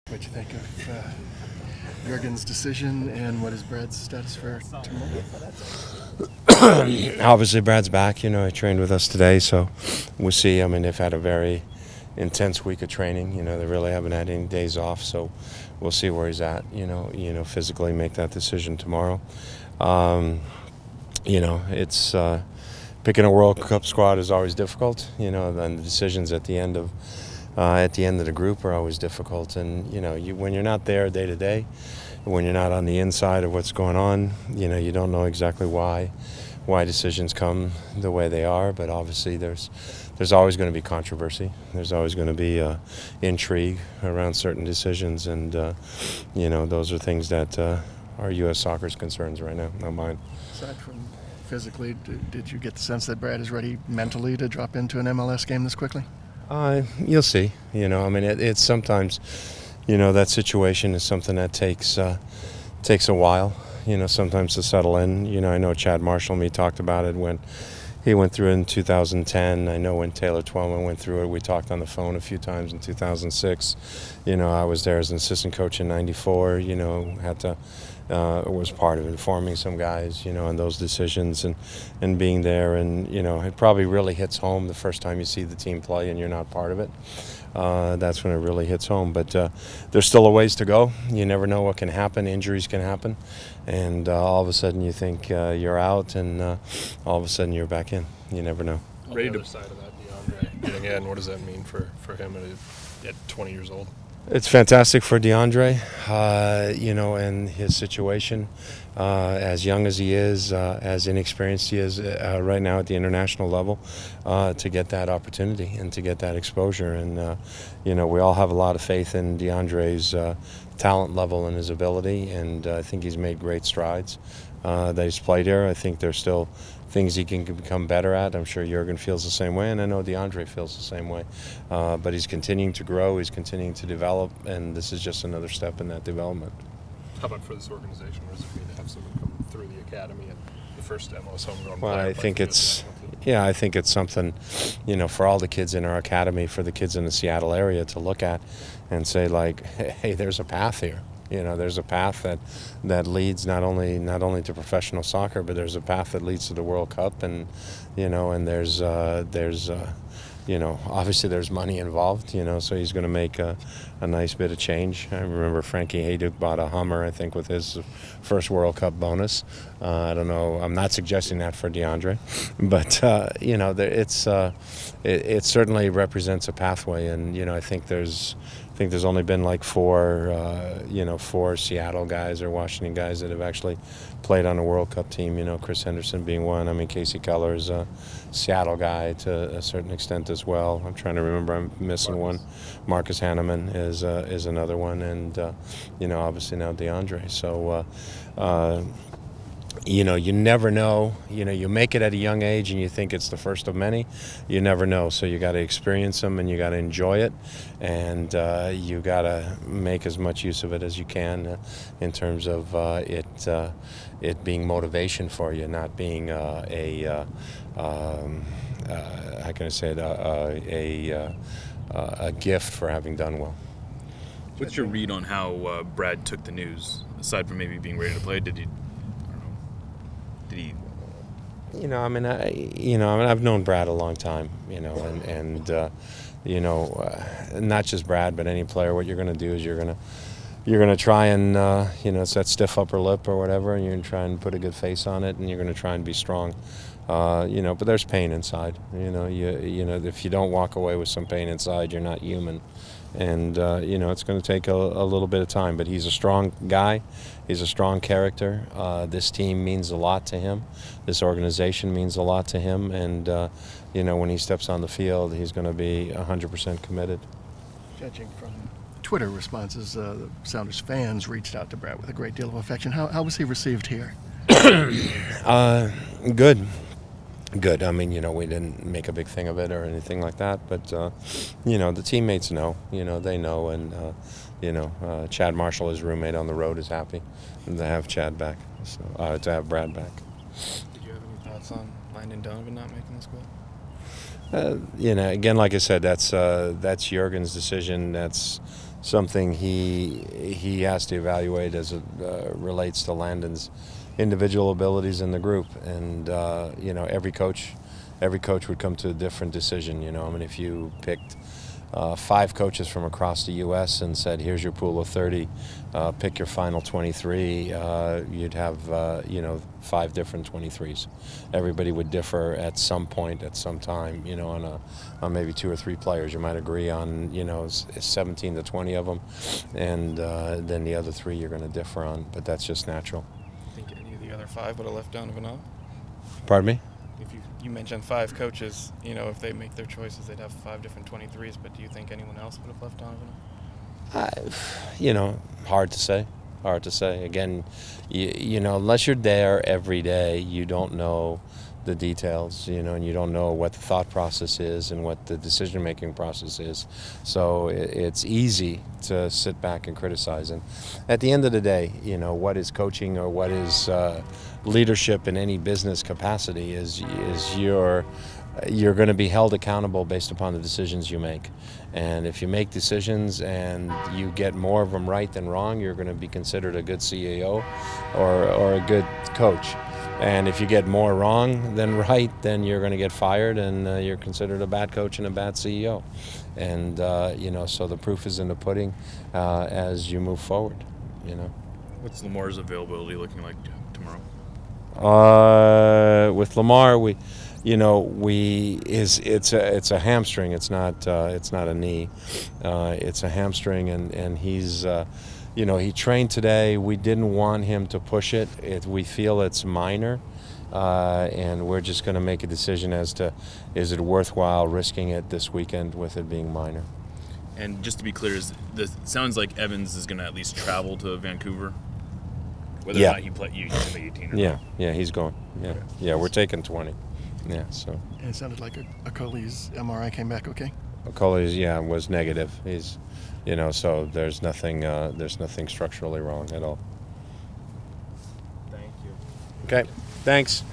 What you think of Jurgen's decision, and what is Brad's status for tomorrow? Obviously, Brad's back. He trained with us today, so we'll see. I mean, they've had a very intense week of training. They really haven't had any days off, so we'll see where he's at. Physically make that decision tomorrow. It's picking a World Cup squad is always difficult. And the decisions at the end of the group are always difficult. And when you're not there day to day, when you're not on the inside of what's going on, you don't know exactly why decisions come the way they are. But obviously, there's always going to be controversy. There's always going to be intrigue around certain decisions, and those are things that are U.S. soccer's concerns right now, not mine. Aside from physically, did you get the sense that Brad is ready mentally to drop into an MLS game this quickly? You'll see. It's sometimes, that situation is something that takes a while, sometimes to settle in. I know Chad Marshall and me talked about it when he went through it in 2010. I know when Taylor Twellman went through it, we talked on the phone a few times in 2006. I was there as an assistant coach in '94. Was part of informing some guys, on those decisions and being there. And, it probably really hits home the first time you see the team play and you're not part of it. That's when it really hits home. But there's still a ways to go. You never know what can happen. Injuries can happen. And all of a sudden you think you're out, and all of a sudden you're back in. You never know. On the other side of that, DeAndre getting in, what does that mean for him at 20 years old? It's fantastic for DeAndre, and his situation. As young as he is, as inexperienced he is right now at the international level, to get that opportunity and to get that exposure. And, we all have a lot of faith in DeAndre's talent level and his ability, and I think he's made great strides that he's played here. I think there's still things he can become better at. I'm sure Jurgen feels the same way, and I know DeAndre feels the same way. But he's continuing to grow, he's continuing to develop, and this is just another step in that development. How about for this organization? What does it mean to have someone come through the academy and the first MLS homegrown player? Well, I think it's something, for all the kids in our academy, for the kids in the Seattle area to look at and say, like, hey, there's a path here. There's a path that leads not only to professional soccer, but there's a path that leads to the World Cup, and and there's obviously there's money involved, so he's going to make a nice bit of change. I remember Frankie Hayduk bought a Hummer, I think, with his first World Cup bonus. I don't know, I'm not suggesting that for DeAndre, but it certainly represents a pathway, and I think there's only been like four Seattle guys or Washington guys that have actually played on a World Cup team. Chris Henderson being one. I mean, Casey Keller is a Seattle guy to a certain extent as well. I'm trying to remember. I'm missing one. Marcus Hanneman is another one, and obviously now DeAndre. So. You never know. You make it at a young age and you think it's the first of many. You never know. So you got to experience them and you got to enjoy it, and you got to make as much use of it as you can in terms of it being motivation for you, not being how can I say it, a gift for having done well. What's your read on how Brad took the news? Aside from maybe being ready to play, did he? I've known Brad a long time, and not just Brad, but any player. What you're going to do is you're going to try and it's that stiff upper lip or whatever, and you're going to try and put a good face on it, and you're going to try and be strong. But there's pain inside. If you don't walk away with some pain inside, you're not human. And it's going to take a little bit of time, but he's a strong guy. He's a strong character. This team means a lot to him. This organization means a lot to him, and when he steps on the field, he's going to be 100% committed. Judging from Twitter responses, the Sounders fans reached out to Brad with a great deal of affection. How was he received here? Good. I mean, we didn't make a big thing of it or anything like that, but, the teammates know, they know, and, Chad Marshall, his roommate on the road, is happy to have Chad back, so to have Brad back. Did you have any thoughts on Landon Donovan not making the squad? Again, like I said, that's Jurgen's decision. That's something he has to evaluate as it relates to Landon's individual abilities in the group. And you know, every coach would come to a different decision. You know, I mean, if you picked 5 coaches from across the U.S. and said, here's your pool of 30, pick your final 23, you'd have, you know, 5 different 23s. Everybody would differ at some point, at some time, you know, on maybe 2 or 3 players. You might agree on, you know, 17 to 20 of them, and then the other 3 you're going to differ on, but that's just natural. Think any of the other 5 would have left Donovan off? Pardon me? If you mentioned 5 coaches, you know, if they make their choices, they'd have 5 different 23s, but do you think anyone else would have left Donovan off? You know, hard to say. Hard to say. Again, you know, unless you're there every day, you don't know the details, you know, and you don't know what the thought process is and what the decision-making process is. So it's easy to sit back and criticize. And at the end of the day, you know, what is coaching or what is leadership in any business capacity is you're going to be held accountable based upon the decisions you make. And if you make decisions and you get more of them right than wrong, you're going to be considered a good CEO or a good coach. And if you get more wrong than right, then you're going to get fired, and you're considered a bad coach and a bad CEO. And you know, so the proof is in the pudding as you move forward. You know. What's Lamar's availability looking like tomorrow? With Lamar, it's a hamstring. It's not a knee. It's a hamstring, and he's. You know, he trained today. We didn't want him to push it. We feel it's minor, and we're just going to make a decision as to is it worthwhile risking it this weekend with it being minor. And just to be clear, it sounds like Evans is going to at least travel to Vancouver, whether or not you play 18 or not. Yeah, he's going. Yeah, Okay. Yeah, we're taking 20. Yeah, so. And it sounded like Akoli's MRI came back okay? Akoli's, was negative. He's, you know, so there's nothing structurally wrong at all. Thank you. Okay, thanks.